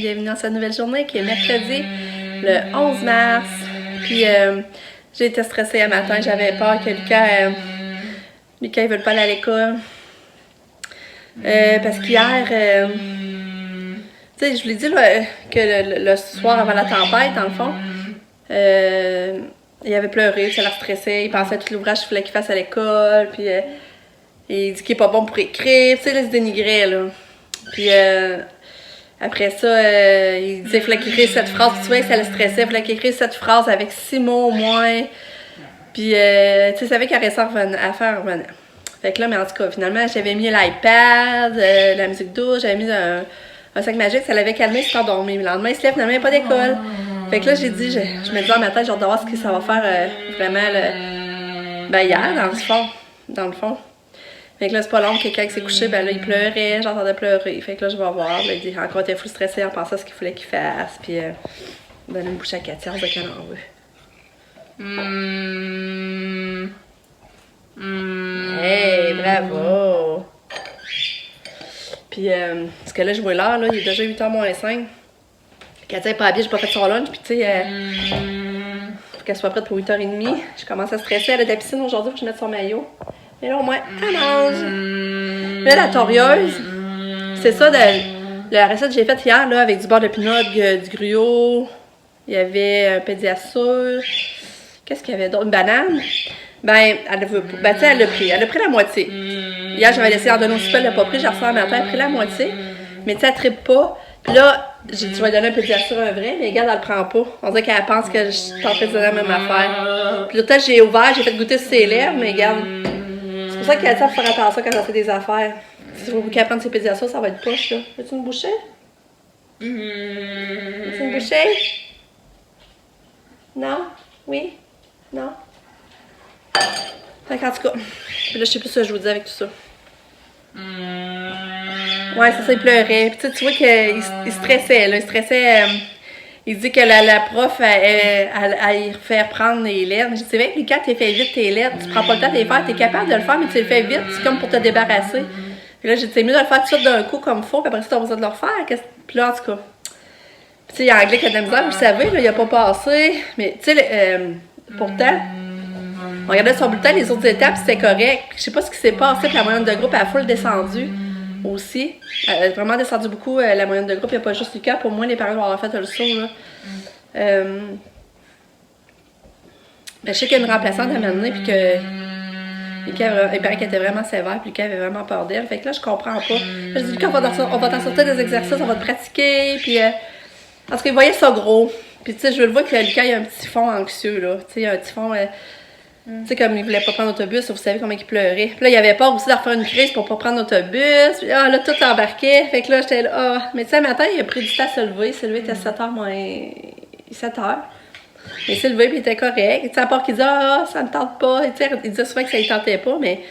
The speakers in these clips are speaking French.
bienvenue dans cette nouvelle journée qui est mercredi, le 11 mars. Puis j'ai été stressée un matin, j'avais peur que Lucas il veut pas aller à l'école. Parce qu'hier, tu sais, je vous l'ai dit là, que le soir avant la tempête, dans le fond, il avait pleuré, il l'a stressé, il pensait à tout l'ouvrage qu'il fallait qu'il fasse à l'école, puis il dit qu'il est pas bon pour écrire, tu sais, là, il se dénigrait, là. Puis après ça, il disait qu'il fallait qu'il écrive cette phrase, tu vois, ça le stressait, il fallait qu'il écrive cette phrase avec 6 mots au moins. Puis, tu sais, il savait qu'il aurait ça à faire revenant. Fait que là, mais en tout cas, finalement, j'avais mis l'iPad, la musique douce, j'avais mis un sac magique, ça l'avait calmé, il s'est endormi. Le lendemain, il se lève, finalement, il n'y a pas d'école. Fait que là, j'ai dit, je me disais dans ma tête, j'ai hâte de voir ce que ça va faire vraiment hier, dans le fond. Fait que là, c'est pas long que quand il s'est couché, ben là, il pleurait, j'entendais pleurer. Fait que là, je vais voir. Là, il encore était fou stressé en pensant à ce qu'il fallait qu'il fasse. Puis, donner une bouche à Katia, de qu'elle en veut. Hey, bravo! Puis, parce que là, je vois l'heure, là, il est déjà 8h moins 5. Katia est pas habillée, j'ai pas fait son lunch, puis tu sais, faut qu'elle soit prête pour 8h30. Je commence à stresser, elle a de la piscine aujourd'hui, faut que je mette son maillot. Mais là, au moins, elle mange. Là, la torieuse, c'est ça, la recette que j'ai faite hier, là, avec du beurre de pinot, du gruau, il y avait un pédiasure. Qu'est-ce qu'il y avait d'autre? Une banane. Ben, elle l'a pris. Elle a pris la moitié. Hier, j'avais laissé en donner au souper, elle l'a pas pris. J'ai reçu un matin, elle a pris la moitié. Mais tu sais, elle trippe pas. Puis là, j'ai dit, je vais lui donner un pédiasure un vrai, mais regarde, elle le prend pas. On dirait qu'elle pense que je suis en train de donner la même affaire. Puis là, j'ai ouvert, j'ai fait goûter sur ses lèvres, mais regarde. C'est pour ça qu'elle faut faire attention quand elle fait des affaires. Si vous voulez prendre ses pédiasures, ça va être poche, là. Veux-tu une bouchée? Veux-tu une bouchée? Non? Oui? Non? Fait qu'en tout cas, puis là, je sais plus ce que je vous dis avec tout ça. Ouais, c'est ça, il pleurait. Puis tu vois qu'il stressait, là. Il stressait. Il dit que la prof, elle fait prendre les lettres. Je dis, c'est vrai que quand tu fais vite tes lettres, tu prends pas le temps de les faire. Tu es capable de le faire, mais tu le fais vite. C'est comme pour te débarrasser. Puis là, j'ai dit, c'est mieux de le faire tout d'un coup comme il faut, puis après ça, tu as besoin de le refaire. Puis là, en tout cas. Puis tu sais, il y a anglais qui a de la misère, vous le savez, là, il a pas passé. Mais tu sais, pourtant, on regardait son bulletin, les autres étapes, c'était correct. Je sais pas ce qui s'est passé, puis la moyenne de groupe a full descendu aussi. Elle a vraiment descendu beaucoup, la moyenne de groupe. Il n'y a pas juste Lucas. Pour moi, les parents vont avoir fait le saut, là. Ben, je sais qu'il y a une remplaçante à m'amener, puis que Lucas, il paraît qu'elle était vraiment sévère, puis Lucas avait vraiment peur d'elle. Fait que là, je comprends pas. Là, je dis, Lucas, on va t'en sortir des exercices, on va te pratiquer, puis... parce qu'il voyait ça gros. Puis, tu sais, je le vois que Lucas, il a un petit fond anxieux, là. Tu sais, il a un petit fond... Tu sais, comme il voulait pas prendre l'autobus, vous savez comment il pleurait. Puis là, il avait peur aussi de refaire une crise pour pas prendre l'autobus. Puis là, tout embarquait. Fait que là, j'étais là, ah. Mais tu sais, le matin, il a pris du temps à se lever. Il s'est levé, il était 7h moins 7h. Il s'est levé, puis il était correct. Tu sais, à part qu'il disait, ah, ça me tente pas. Tu sais, il disait souvent que ça ne tentait pas, mais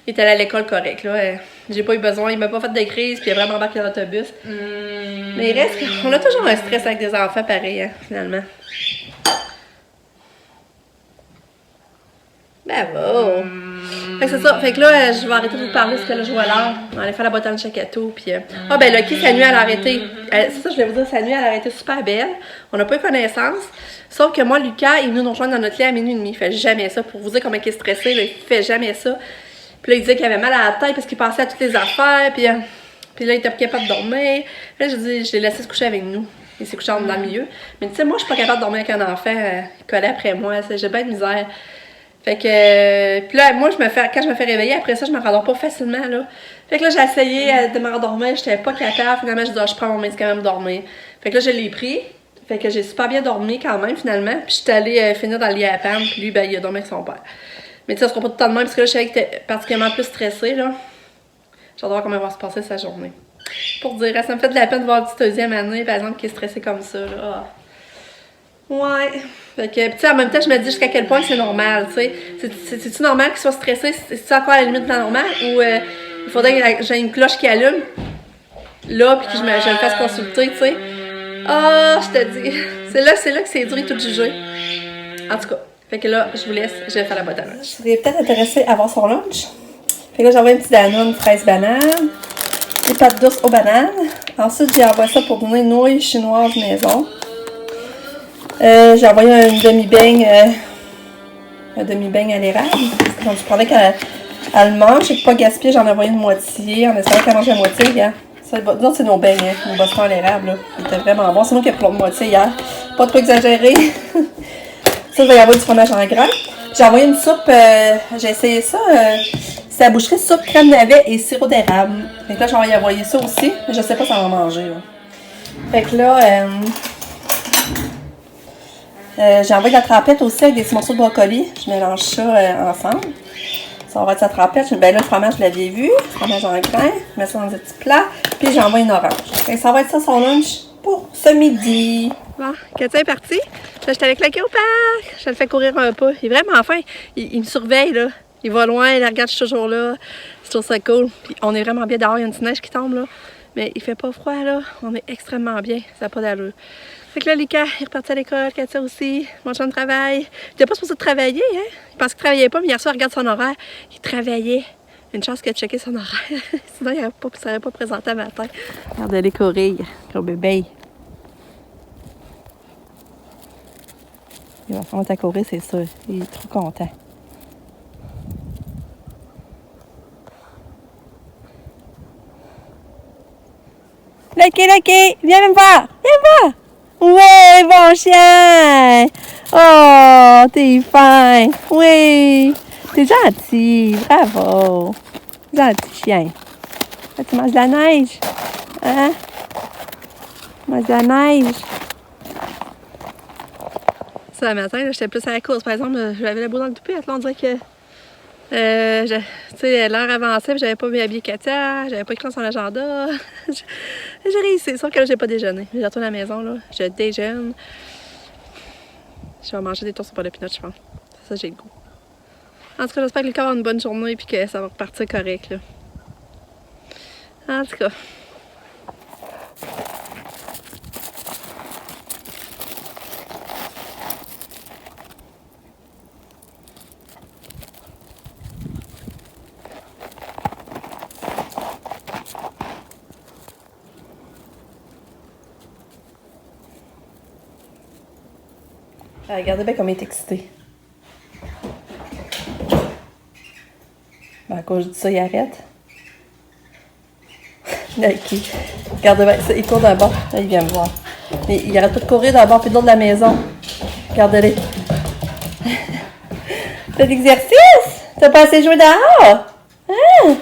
il était allé à l'école correct, là. J'ai pas eu besoin, il m'a pas fait de crise, puis il a vraiment embarqué dans l'autobus. Mais il reste, on a toujours un stress avec des enfants pareil, hein, finalement. Bravo! Fait que c'est ça. Fait que là, je vais arrêter de vous parler parce que là, je vois l'heure. On va aller faire la boîte à Chakato. Puis, ben, Lucky, sa nuit, elle a arrêté. C'est ça, je voulais vous dire, sa nuit, elle a arrêté super belle. On n'a pas eu connaissance. Sauf que moi, Lucas, il est venu nous rejoindre dans notre lit à minuit et demi. Il fait jamais ça. Pour vous dire comment il est stressé, là, il fait jamais ça. Puis là, il disait qu'il avait mal à la tête parce qu'il pensait à toutes les affaires. Puis là, il était pas capable de dormir. Là, je l'ai laissé se coucher avec nous. Il s'est couché dans le milieu. Mais tu sais, moi, je suis pas capable de dormir avec un enfant collé après moi. J'ai bien de misère. Fait que, puis là, moi, quand je me fais réveiller, après ça, je me rendors pas facilement, là. Fait que là, j'ai essayé de me rendormir, j'étais pas capable. Finalement, je dis, je prends mon médicament pour dormir. Fait que là, je l'ai pris. Fait que j'ai super bien dormi quand même, finalement. Puis j'étais allée finir dans le lit à Pam, puis lui, ben, il a dormi avec son père. Mais tu sais, ça sera pas tout le temps de même, parce que là, je savais qu'il était particulièrement plus stressé, là. J'ai hâte de voir comment va se passer sa journée. Pour dire, ça me fait de la peine de voir une petite deuxième année, par exemple, qui est stressée comme ça, là. Ouais. Fait que, tu sais, en même temps, je me dis jusqu'à quel point c'est normal, tu sais. C'est-tu normal qu'il soit stressé? C'est-tu encore à la limite de la normale? Ou il faudrait que j'ai une cloche qui allume, là, puis que je le fasse consulter, tu sais. Ah, je te dis. C'est là que c'est dur et tout jugé. En tout cas, fait que là, je vous laisse, je vais faire la boîte à lunch. Je serais peut-être intéressée à avoir son lunch. Fait que là, j'envoie un petit Danone, fraise banane. Les pâtes douces aux bananes. Ensuite, j'ai envoyé ça pour donner une nouilles chinoises maison. J'ai envoyé un demi-beigne à l'érable. Donc, je parlais qu'elle le mange. Je ne pas gaspiller, j'en ai envoyé une moitié. En espérant qu'elle mange la moitié hier. Non, c'est nos beignes, hein, nos bostons à l'érable. Là. Ils étaient vraiment bons. C'est moi qui ai pris l'autre moitié hier. Pas trop exagéré. Ça, je vais y avoir du fromage en grains. J'ai envoyé une soupe. J'ai essayé ça. C'est la boucherie soupe crème navet et sirop d'érable. Fait que là, je vais y envoyer ça aussi. Mais je sais pas si on va manger. Là. Fait que là, j'ai envoyé de la trempette aussi avec des petits morceaux de brocoli. Je mélange ça ensemble. Ça va être sa trempette. Ben là, le fromage, je l'avais vu. Le fromage en grains. Je mets ça dans un petit plat. Puis j'envoie une orange. Et ça va être ça son lunch pour ce midi. Bon, Katia est partie. Là, j'étais avec Lucky au parc. Je le fais courir un peu. Il est vraiment fin. Il me surveille, là. Il va loin, il regarde, je suis toujours là. Je trouve ça cool. Puis on est vraiment bien dehors. Il y a une petite neige qui tombe, là. Mais il fait pas froid, là. On est extrêmement bien. Ça n'a pas d'allure. Fait que là, Lika est reparti à l'école, Katia aussi. Mon chum travaille. Il n'était pas supposé travailler, hein. Il pensait qu'il travaillait pas, mais hier soir, il regarde son horaire. Il travaillait. Une chance qu'il a checké son horaire. Sinon, il ne serait pas présenté à matin. Regarde les corilles. Gros bébé. Il va faire ta courir, c'est sûr. Il est trop content. Lucky, viens me voir. Viens me voir. Ouais, bon chien! Oh, t'es fin! Oui! T'es gentil! Bravo! Gentil chien! Là, tu manges de la neige? Hein? Tu manges de la neige? Ça, le matin, j'étais plus à la course. Par exemple, j'avais le beau dans le toupet. Là, on dirait que tu sais, l'heure avançait, puis j'avais pas mis habillé Katia, j'avais pas écrit son agenda. J'ai réussi, sauf que là, j'ai pas déjeuné. Je retourne à la maison, là, je déjeune. Je vais manger des toasts au beurre de pinot, je pense. Ça, j'ai le goût. En tout cas, j'espère que le corps a une bonne journée et que ça va repartir correct, là. En tout cas. Regardez bien comme il est excité. Ben, à cause de ça, il arrête. Okay. Regardez bien, il court d'un bord. Là, il vient me voir. Il arrête pas de courir d'un bord puis de l'autre de la maison. Regardez-les. T'as l'exercice? T'as pas assez joué dehors? Hein?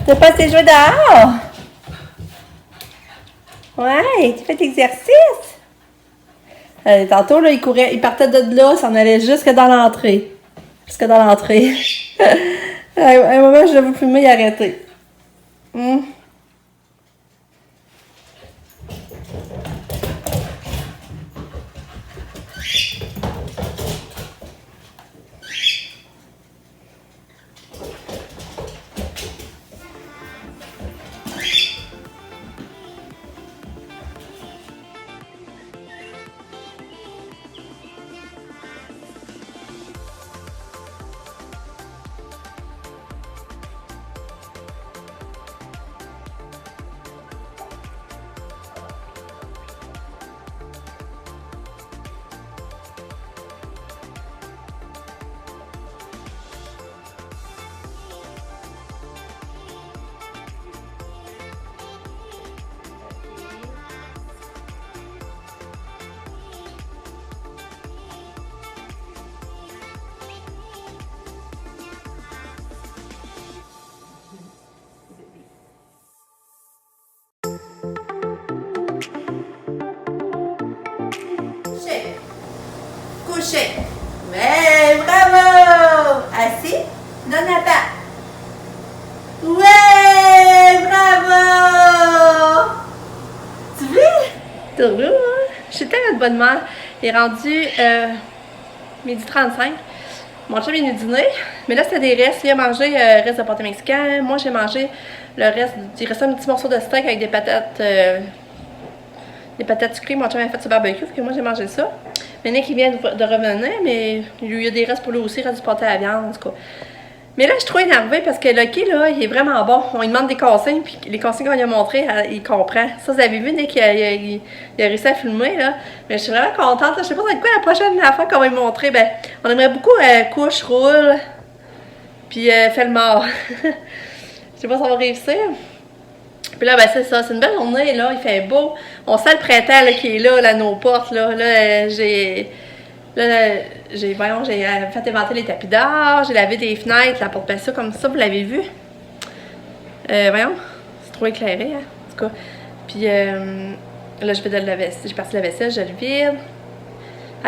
T'as pas assez joué dehors? Ouais, tu fais l'exercice? Tantôt, là, il partait de là, s'en allait jusque dans l'entrée. Jusque dans l'entrée. À un moment, je l'ai vu filmer, il a arrêté. Couché. Ouais, bravo! Assis, donne la patte. Ouais, bravo! Tu veux? T'as vu, hein? Je suis tellement de bonne mère. Il est rendu 12h35. Mon chum est venu dîner, mais là c'était des restes. Il a mangé le reste de pâté mexicain. Moi j'ai mangé le reste. Il restait un petit morceau de steak avec des patates sucrées. Mon chum a fait ce barbecue, fait que moi j'ai mangé ça. Mais Nick il vient de revenir, mais il y a des restes pour lui aussi, il reste du pâté à la viande en tout cas. Mais là, je suis trop énervée parce que Lucky, là, il est vraiment bon. On lui demande des consignes, puis les consignes qu'on lui a montrées, il comprend. Ça, vous avez vu, dès qu'il a réussi à filmer, là. Mais je suis vraiment contente. Là. Je sais pas, c'est quoi la prochaine fois qu'on va lui montrer. Ben, on aimerait beaucoup couche, roule, puis fait le mort. Je sais pas si on va réussir. Puis là, ben c'est ça, c'est une belle journée, là, il fait beau. On sent le printemps là, qui est là, à nos portes, là. Là, j'ai fait inventer les tapis d'or, j'ai lavé des fenêtres, la porte patio comme ça, vous l'avez vu. Voyons, c'est trop éclairé, hein, en tout cas. Puis là, je vais de la vaisselle, j'ai parti la vaisselle, je le vide.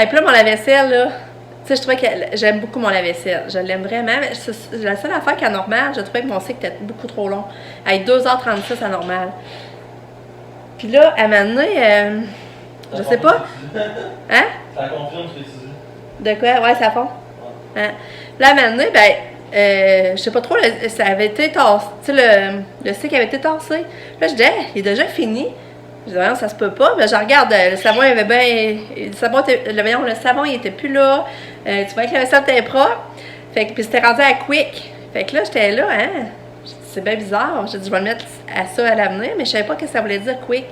Et puis là, mon lave-vaisselle, là, tu sais, je trouvais que j'aime beaucoup mon lave-vaisselle. Je l'aime vraiment. Mais la seule affaire qu'à normal, je trouvais que mon cycle était beaucoup trop long. Avec 2h36 à normal. Puis là, à un moment donné, je sais pas. Hein? Ça confirme ce que tu dis. De quoi? Ouais, ça fond. Ouais. Hein? Là, à un moment donné, je sais pas trop, ça avait été tassé. Tu sais, le cycle avait été tassé. Là, je disais, il est déjà fini. Je disais, non, ça se peut pas. Mais je regarde, le savon, il avait bien. Le savon, il était plus là. Tu vois que la vaisselle était propre. Fait que, puis c'était rendu à quick. Fait que là, j'étais là, hein. C'est bien bizarre. J'ai dit, je vais le mettre à ça à l'avenir, mais je savais pas ce que ça voulait dire quick.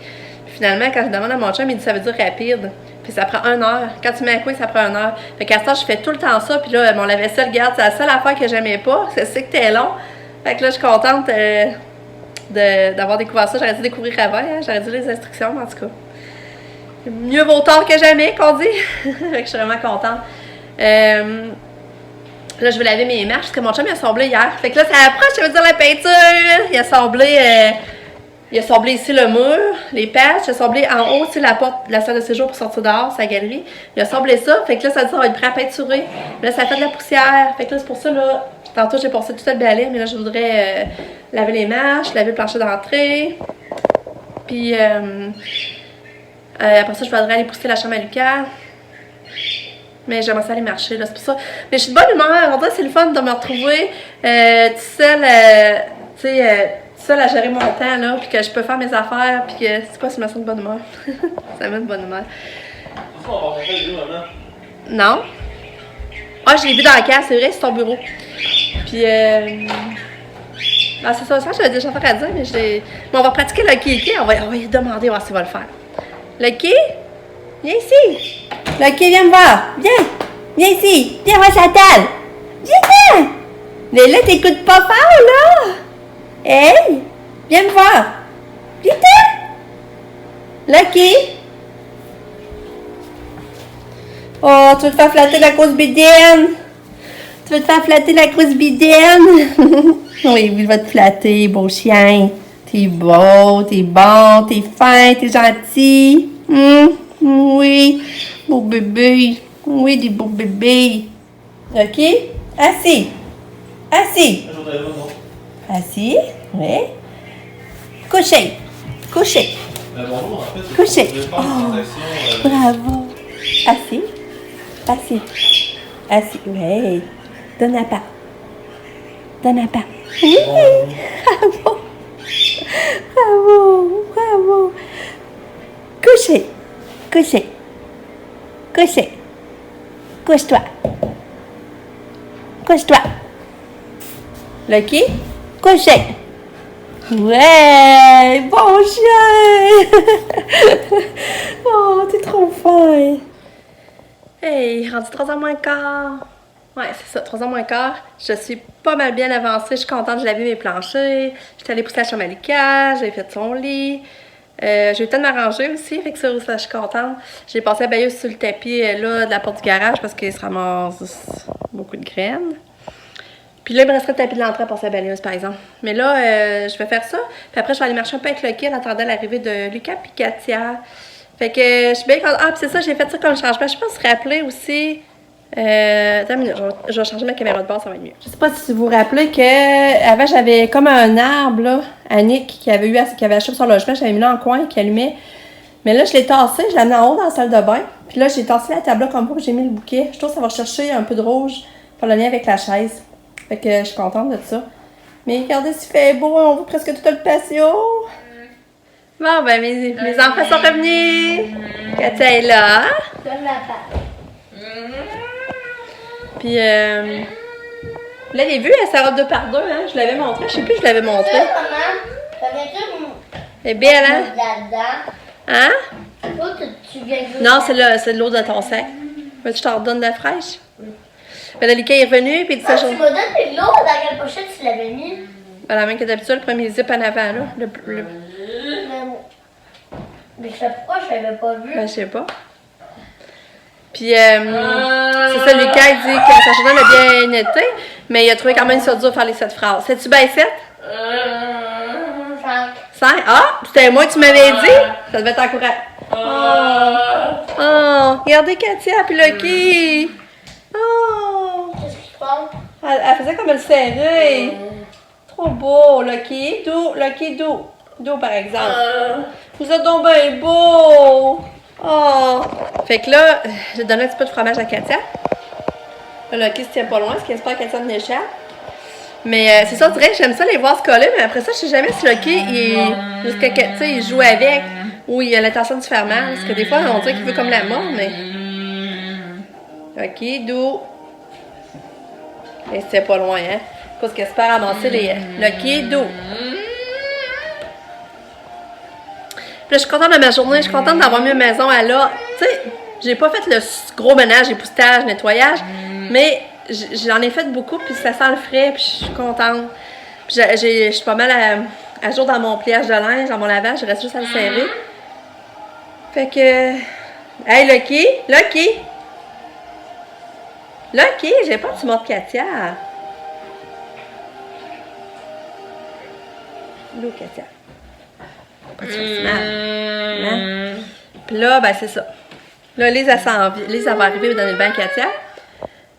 Puis finalement, quand je demande à mon chum, il dit, ça veut dire rapide. Puis ça prend 1 heure. Quand tu mets à quick, ça prend 1 heure. Fait qu'à ce temps, je fais tout le temps ça. Puis là, mon lave-vaisselle, regarde, c'est la seule affaire que j'aimais pas. C'est que t'es long. Fait que là, je suis contente d'avoir découvert ça. J'aurais dû découvrir avant, hein. J'aurais dû les instructions, en tout cas. Mieux vaut tard que jamais, qu'on dit. Fait que je suis vraiment contente. Là, je vais laver mes marches parce que mon chum il a sablé hier. Fait que là, ça approche, ça veut dire la peinture. Il a sablé ici le mur, les patchs. Il a sablé en haut, tu sais, la porte de la salle de séjour pour sortir dehors, sa galerie. Il a sablé ça. Fait que là, ça dit ça va être prêt à peinturer. Là, ça fait de la poussière. Fait que là, c'est pour ça, là, tantôt, j'ai passé tout le balai, mais là, je voudrais laver les marches, laver le plancher d'entrée. Puis, après ça, je voudrais aller pousser la chambre à Lucas. Mais j'aimerais ça aller marcher, là, c'est pour ça. Mais je suis de bonne humeur. En vrai, c'est le fun de me retrouver seule à gérer mon temps, là, puis que je peux faire mes affaires, puis que, c'est quoi, ça me sent de bonne humeur. Ça me met de bonne humeur. C'est ça, on va rencontrer les deux, maman? Non. Ah, je l'ai vu dans la case, c'est vrai, c'est ton bureau. Puis, c'est ça, j'avais déjà affaire à dire, mais bon, on va pratiquer le Lucky. On va lui demander voir s'il va le faire. Lucky, viens ici. Lucky, viens me voir. Viens. Viens ici. Viens voir sa table. Viens. Mais là, t'écoutes pas fort, là. Hey, viens me voir. Viens. Lucky. Oh, tu veux te faire flatter la grosse bédaine? Tu veux te faire flatter la grosse bédaine? Oui, il va te flatter, beau chien. T'es beau, t'es bon, t'es fin, t'es gentil. Oui, beau bébé. Oui, des beaux bébés. OK? Assis. Assis. Assis. Oui. Couché. Couché. Bonjour, en fait. Couché. Bravo. Assis. Assis. Assis. Oui. Donne la part. Donne la part. Oui. Bravo. Bravo. Bravo. Couché. Couché. Couché. Couche-toi. Couche-toi. Lucky? Couché. Ouais, bon chien. Oh, t'es trop fin. Hey, rendu 3h moins quart. Ouais, c'est ça, 3h moins quart. Je suis pas mal bien avancée. Je suis contente, j'ai lavé mes planchers. J'étais allée pousser la chambre à Lucas, j'ai fait son lit. J'ai eu le temps de m'arranger aussi, fait que ça, je suis contente. J'ai passé la bailleuse sur le tapis là, de la porte du garage parce qu'il se ramasse beaucoup de graines. Puis là, il me resterait le tapis de l'entrée à passer la bailleuse, par exemple. Mais là, je vais faire ça. Puis après, je vais aller marcher un peu avec Lucky en attendant l'arrivée de Lucas et Katia. Fait que je suis bien contente. Ah, puis c'est ça, j'ai fait ça comme changement. Je sais pas si vous vous rappelez aussi. Attends une minute, je vais changer ma caméra de base, ça va être mieux. Je sais pas si vous vous rappelez que avant j'avais comme un arbre là, Annick qui avait acheté pour son logement, j'avais mis là en coin, qui allumait. Mais là, je l'ai tassé, je l'ai amené en haut dans la salle de bain. Puis là, j'ai tassé la table là comme ça, j'ai mis le bouquet. Je trouve que ça va chercher un peu de rouge pour le lien avec la chaise. Fait que je suis contente de ça. Mais regardez s'il fait beau, on voit presque tout le patio. Bon, ben mes enfants sont revenus. Katia est là. Donne la part. Puis, Vous l'avez vu, sa robe 2x2, hein? Je l'avais montré. Je sais plus, je l'avais montré. Elle est belle, hein? Hein? Non, c'est de l'eau de ton sac. Veux-tu que je t'en redonne de la fraîche? Ben, là, Lucas est revenu, puis il dit ça. Tu m'as donné de l'eau dans quelle pochette tu l'avais mis? Ben, la même que d'habitude, le premier zip en avant, là. Mais je sais pourquoi je l'avais pas vu. Ben, je sais pas. Puis, c'est ça, Lucas, il dit que sa journée a bien été, mais il a trouvé quand même ça dur de faire les 7 phrases. C'est-tu bien 7? 5? Ah! C'était moi que tu m'avais dit? Ça devait t'encourager. Oh! Regardez Katia puis Lucky! Oh! Qu'est-ce qui se passe? Elle faisait comme elle serrait. Trop beau, Lucky. Lucky, doux, par exemple. Vous êtes donc bien beau! Oh! Fait que là, j'ai donné un petit peu de fromage à Katia. Là, Lucky se tient pas loin, ce qui espère que Katia n'échappe. Mais c'est ça, on dirait que j'aime ça les voir se coller, mais après ça, je sais jamais si Lucky, il joue avec ou il a l'intention de se faire mal. Parce que des fois, on dirait qu'il veut comme la mort, mais. Ok, doux. Et c'était pas loin, hein? Parce qu'elle espère amasser les. Lucky, doux. Puis là, je suis contente de ma journée, je suis contente d'avoir mis ma maison à là. Tu sais, j'ai pas fait le gros ménage, époussetage, nettoyage, mais j'en ai fait beaucoup, puis ça sent le frais, puis je suis contente. Puis je suis pas mal à jour dans mon pliage de linge, dans mon lavage, je reste juste à le serrer. Fait que... Hey, Lucky! J'ai pas de montre Katia. L'eau, Katia. Pas de faire mal. Hein? Puis là, ben c'est ça. Là, Lise, elle va arriver dans le bain Katia.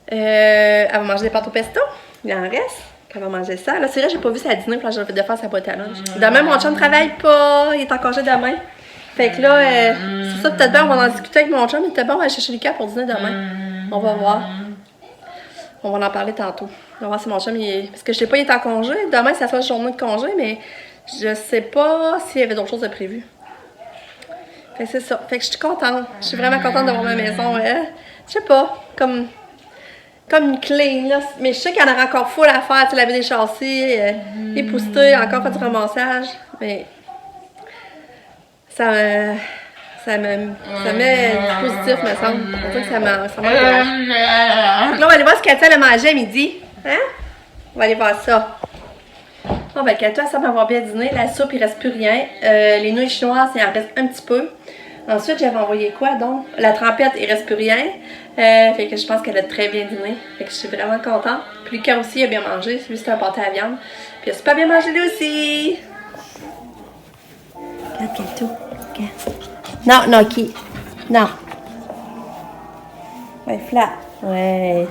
Elle va manger des pâtes au pesto. Il en reste. Elle va manger ça. Là, c'est vrai, j'ai pas vu sa dîner quand j'ai de faire sa boîte à lunch. Demain, mon chum ne travaille pas. Il est en congé demain. Fait que là, c'est ça, peut-être bien, on va en discuter avec mon chum. Il était bon, on va aller chercher Lucas pour dîner demain. On va voir. On va en parler tantôt. On va voir si mon chum, parce que je sais pas, il est en congé. Demain, c'est la seule journée de congé, mais je sais pas s'il y avait d'autres choses de prévues. Fait que c'est ça. Fait que je suis contente. Je suis vraiment contente d'avoir ma maison. Je sais pas, comme une clean, là. Mais je sais qu'il y en aura encore full à faire. Tu sais, laver des châssis, épousseter, encore faire du ramassage. Mais ça met du positif, me semble. On dirait que ça m'encourage. Là, on va aller voir ce qu'Katia a mangé à midi. Hein? On va aller voir ça. Bon, ben, Katia semble avoir bien dîné. La soupe, il reste plus rien. Les nouilles chinoises, il en reste un petit peu. Ensuite, j'avais envoyé quoi, donc? La trempette, il reste plus rien. Fait que je pense qu'elle a très bien dîné. Fait que je suis vraiment contente. Puis Lucas aussi, il a bien mangé. Lui, c'était un pâté à viande. Puis il a super bien mangé lui aussi. Regarde, Kato. Regarde. Non, qui? Non. Ouais, flat. Ouais.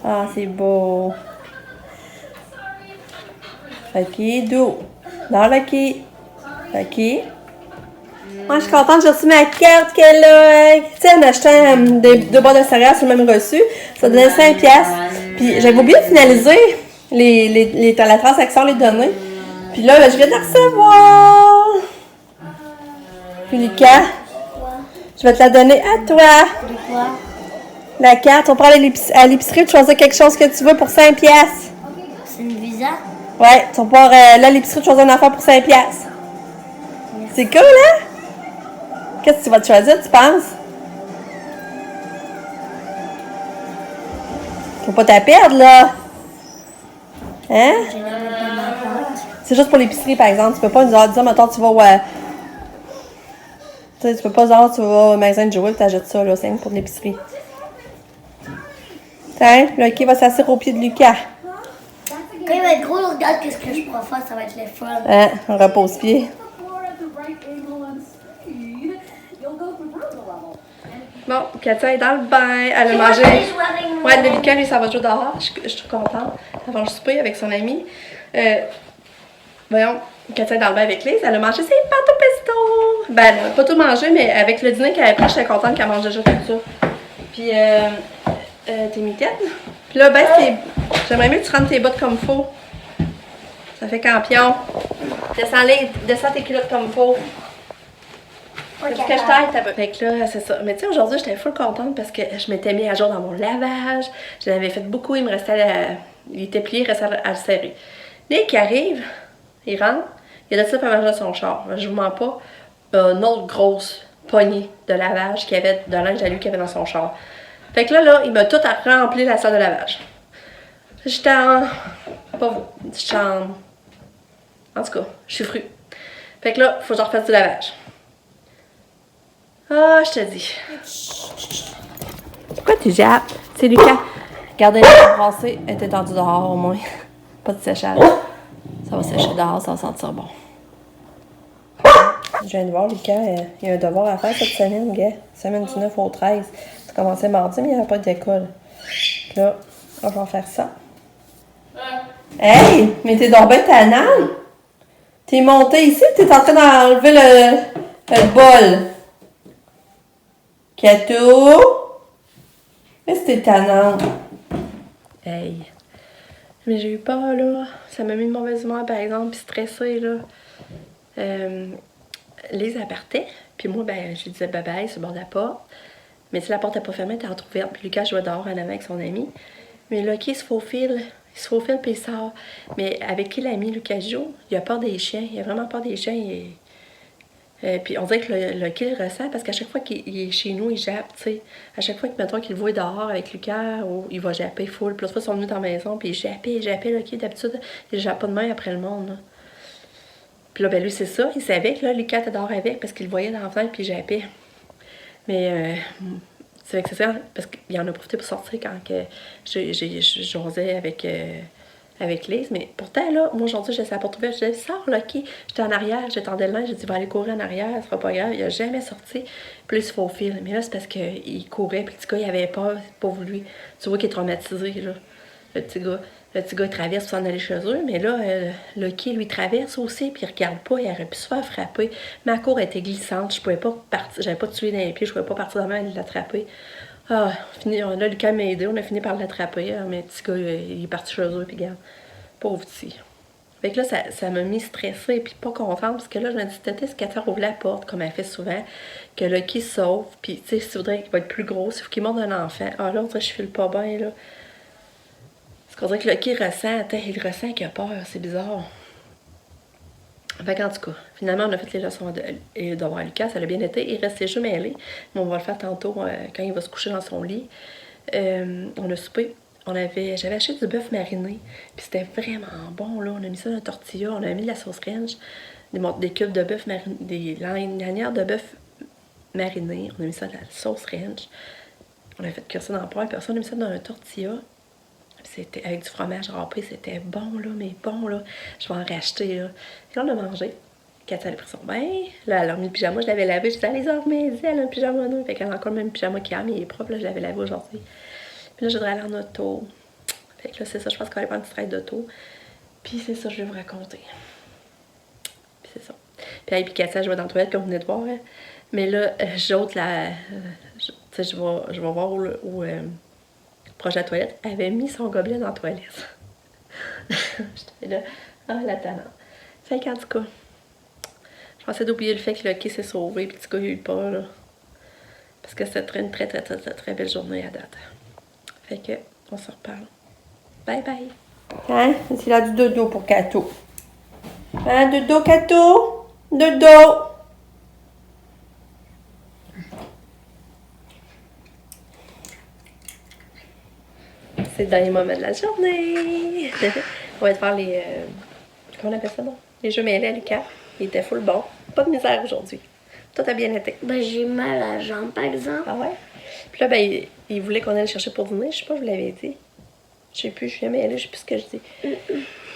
Ah, c'est beau. Ok, doux. Non, Lucky. Ok. Moi, je suis contente, j'ai reçu ma carte qu'elle a. Tu sais, en achetant deux boîtes de céréales sur le même reçu, ça donnait 5$. Puis j'avais oublié de finaliser la transaction, les données. Puis là, je viens de la recevoir. Puis Lucas, je vais te la donner à toi. De quoi? La carte, on prend à l'épicerie, tu choisis quelque chose que tu veux pour 5$. C'est une visa? Ouais, tu vas pouvoir là à l'épicerie, tu choisis un affaire pour 5$. C'est cool, hein? Qu'est-ce que tu vas te choisir, tu penses? Faut pas t'en perdre, là. Hein? C'est juste pour l'épicerie, par exemple. Tu peux pas nous dire, mettons, tu vas tu peux pas dire, tu vas au magasin de jouets et t'achètes ça, là. C'est pour l'épicerie. Tiens, là, qui va s'asseoir au pied de Lucas. Quand il va être gros, regarde qu'est-ce que je pourrais faire, ça va être le fun. Hein? Un repose-pied. Bon, Katia est dans le bain. Elle a mangé. Ouais, le Lucas, lui, ça va jouer dehors. Je suis contente. Avant le souper avec son ami. Voyons, Katia est dans le bain avec Lise. Elle a mangé ses pâtes au pesto. Ben, elle n'a pas tout mangé, mais avec le dîner qu'elle avait pris, j'étais contente qu'elle mange déjà tout ça. Puis, tes mitaines. Puis là, ben, j'aimerais mieux que tu rentres tes bottes comme il faut. Ça fait campion. Descends tes culottes comme il faut. Est-ce que je t'aide? Fait que là, c'est ça. Mais tu sais, aujourd'hui, j'étais full contente parce que je m'étais mis à jour dans mon lavage. Je l'avais fait beaucoup. Il me restait il était plié, il restait à le serrer. Nick arrive, il rentre, il a laissé faire manger son char. Je vous mens pas, une autre grosse poignée de lavage qu'il y avait, de linge à lui qu'il y avait dans son char. Fait que là, il m'a tout rempli la salle de lavage. J'étais en... En tout cas, je suis fru. Fait que là, il faut que je refasse du lavage. Ah, je te dis. Pourquoi tu jappes? C'est Lucas. Regardez, elle brassée, elle était tendue dehors au moins. Pas de séchage. Ça va sécher dehors, ça va sentir bon. Je viens de voir, Lucas, il y a un devoir à faire cette semaine, gars. Semaine du 9 au 13. Ça commençait mardi, mais il n'y avait pas d'école. Là, on va faire ça. Hey! Mais t'es donc ben tannante! T'es monté ici, t'es en train d'enlever le bol. Cato! Mais c'était tannante. Hey! Mais j'ai eu peur, là. Ça m'a mis de mauvaise humeur, par exemple, puis stressée, là. Lise, elle partait. Puis moi, ben, je lui disais bye-bye sur le bord de la porte. Mais si la porte n'est pas fermée, elle était entrouverte. Puis Lucas jouait dehors en avant avec son ami. Mais là, qui se faufile? Il se faufile puis il sort. Mais avec qui l'ami Lucas joue? Il a peur des chiens. Il a vraiment peur des chiens. Puis on dirait que le kill ressent parce qu'à chaque fois qu'il est chez nous, il jappe, tu sais. À chaque fois mettons qu'il le voit dehors avec Lucas, ou il va japper full. Puis l'autre fois, ils sont venus dans la maison, puis il jappait, le kill. D'habitude, il jappe pas de main après le monde, là. Puis là, ben lui, c'est ça. Il savait que là, Lucas était dehors avec parce qu'il le voyait dans la fenêtre, puis il jappait. Mais c'est que c'est ça, parce qu'il en a profité pour sortir quand que j'osais avec Lise. Mais pourtant, là, moi, aujourd'hui, je laissais la porte ouverte. Je disais, sors, Lucky. J'étais en arrière, j'étendais le linge. J'ai dit, va aller courir en arrière, ça sera pas grave. Il a jamais sorti. Puis là, il se faufile. Mais là, c'est parce qu'il courait. Puis le petit gars, il avait peur, pauvre lui. Tu vois qu'il est traumatisé, là. Le petit gars. Le petit gars, il traverse pour s'en aller chez eux, mais là, Lucky, lui, traverse aussi, puis il regarde pas, il aurait pu se faire frapper. Ma cour était glissante, je pouvais pas partir, j'avais pas tué dans les pieds, je pouvais pas partir dans la main et l'attraper. Ah, là, Lucas m'a aidé, on a fini par l'attraper, mais le petit gars, il est parti chez eux, puis regarde, pauvre petit. Fait que là, ça m'a mis stressée, puis pas contente, parce que là, je me dis, peut-être qu'elle fait rouvrir la porte, comme elle fait souvent, que Lucky sauve, puis tu sais, s'il voudrait qu'il va être plus gros, il faut qu'il monte un enfant. Ah, là, on dirait que je file pas bien, là. On dirait que Lucky ressent, il ressent qu'il a peur, c'est bizarre. Fait qu'en tout cas, finalement, on a fait les leçons de devoir Lucas, ça a bien été. Il reste les jeux mêlés, mais on va le faire tantôt quand il va se coucher dans son lit. On a soupé. J'avais acheté du bœuf mariné, puis c'était vraiment bon, là. On a mis ça dans la tortilla, on a mis de la sauce ranch, des cubes de bœuf mariné, des lanières de bœuf mariné, on a mis ça dans la sauce ranch. On a fait cuire ça dans le poêle, puis après on a mis ça dans la tortilla. C'était avec du fromage râpé, c'était bon, là, mais bon, là. Je vais en racheter, là. Et là, on a mangé. Cathy, elle a pris son bain. Là, elle a remis le pyjama, je l'avais lavé. Je disais, allez, remettez, elle a un pyjama neuf. Fait qu'elle a encore le même pyjama qu'il a, mais il est propre, là, je l'avais lavé aujourd'hui. Puis là, je voudrais aller en auto. Fait que là, c'est ça, je pense qu'on va aller prendre une petite ride d'auto. Puis c'est ça, je vais vous raconter. Puis c'est ça. Puis Cathy, je vais dans la toilette, comme vous venez de voir. Hein. Mais là, j'ôte la... tu sais, je vais voir où proche de la toilette, elle avait mis son gobelet dans la toilette. J'étais là, la talent. Fait qu'en tout cas, je pensais d'oublier le fait que Lucky s'est sauvé, puis le petit gars, il a eu peur, là. Parce que c'était une très, très, très, très, très belle journée à date. Fait que, on se reparle. Bye bye. Hein? C'est là du dodo pour Cato. Hein, dodo, Cato? Dodo! C'est le dernier moment de la journée. On va te faire les... comment on appelle ça, non? Les jeux mêlés à Lucas. Il était full bon. Pas de misère aujourd'hui. Tout a bien été. Ben, j'ai mal à la jambe, par exemple. Ah ouais? Puis là, ben, il voulait qu'on aille le chercher pour dîner. Je sais pas, je vous l'avais dit. Je sais plus, je suis jamais allée, je sais plus ce que je dis.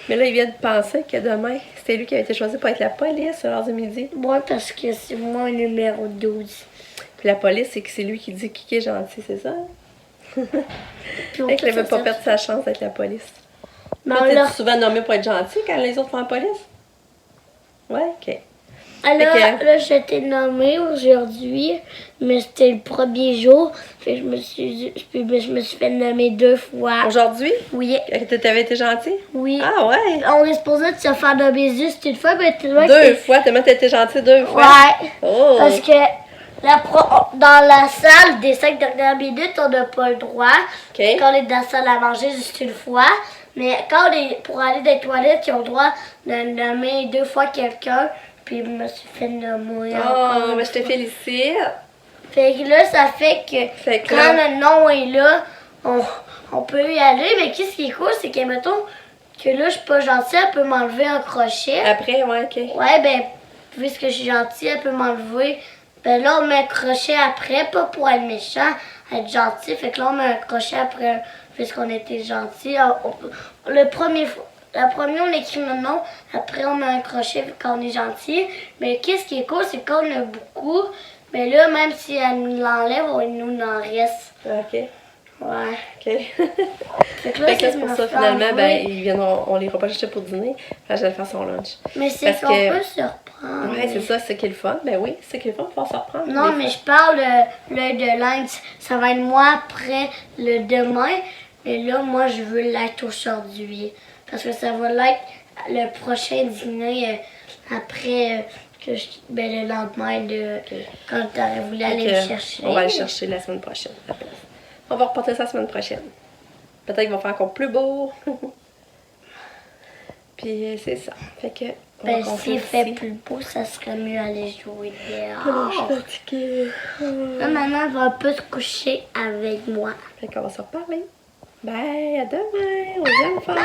Mais là, il vient de penser que demain, c'était lui qui avait été choisi pour être la police à l'heure du midi. Moi, parce que c'est moi le numéro 12. Puis la police, c'est que c'est lui qui dit qui est gentil, c'est ça? Fait qu'il avait pas perdu sa chance d'être la police. Mais t'es souvent nommé pour être gentil quand les autres font la police? Ouais, ok. Alors, là, j'étais nommée aujourd'hui, mais c'était le premier jour. Fait que je me suis fait nommer 2 fois. Aujourd'hui? Oui. T'avais été gentil? Oui. Ah ouais? On est supposé de se faire nommer juste une fois, mais tu vois. 2 fois? T'as été gentil 2 fois? Ouais. Oh. Parce que dans la salle, des 5 dernières minutes, on n'a pas le droit. Okay. Quand on est dans la salle à manger juste une fois. Mais quand pour aller des toilettes, ils ont le droit de nommer 2 fois quelqu'un. Puis je me suis fait nommer encore. Oh, mais je te félicite. Fait que là, ça fait que que quand là- le nom est là, on peut y aller. Mais qu'est-ce qui est cool, c'est que, mettons, que là, je suis pas gentille, elle peut m'enlever un crochet. Après, ouais, ok. Ouais, ben, puisque je suis gentille, elle peut m'enlever. Ben là, on met un crochet après, pas pour être méchant, être gentil. Fait que là, on met un crochet après, puisqu'on était gentil. La première, on écrit notre nom. Après, on met un crochet quand on est gentil. Mais qu'est-ce qui est cool, c'est qu'on a beaucoup. Mais là, même si elle nous l'enlève, il nous en reste. Ok. Ouais. Ok. Fait que là, Fait que là, c'est je pour me ça, fais finalement, enlever. ben, ils viennent, on les pas chercher pour dîner. Là, je vais faire son lunch. Mais c'est parce qu'on que- peut se reprendre. Ouais, c'est ça, c'est qui est le fun. Ben oui, c'est qui est le fun, pouvoir se reprendre. Non, mais je parle l'œil de l'Inde. Ça va être moi après le demain. Mais là, moi, je veux l'être aujourd'hui. Parce que ça va l'être le prochain dîner après le lendemain de quand tu aurais voulu aller le chercher. On va aller chercher la semaine prochaine. On va reporter ça la semaine prochaine. Peut-être qu'il va faire encore plus beau. Puis c'est ça. Fait que. on va Ben, conclure s'il fait ici. plus beau, ça serait mieux aller jouer Oh, dehors. je suis fatiguée. Là, maman va un peu se coucher avec moi. Fait qu'on va se reparler. Bye, à demain. On aime fort.